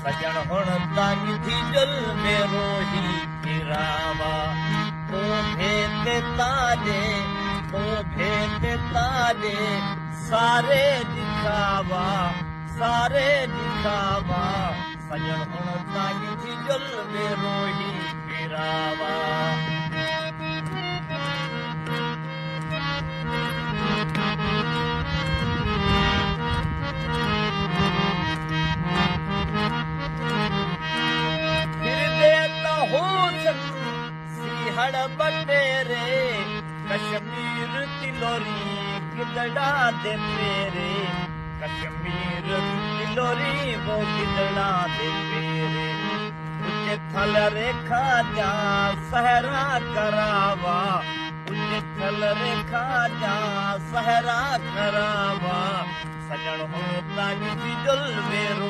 सजण हुण तांग थी जल मेरो ही फिरावा तो भेद ताजे सारे दिखावा सजण हुण तांग थी जल मेरो ही फिरावा सिंहड़ बटेरे कश्मीर तिलोरी गिदड़ा दे पेरे कश्मीर तिलोरी वो गिदड़ा दे पेरे उच्च थल रेखा जा सहरा करावा उच्च थल रेखा जा सहरा करावा सजण हो तांग थी जुल मेरो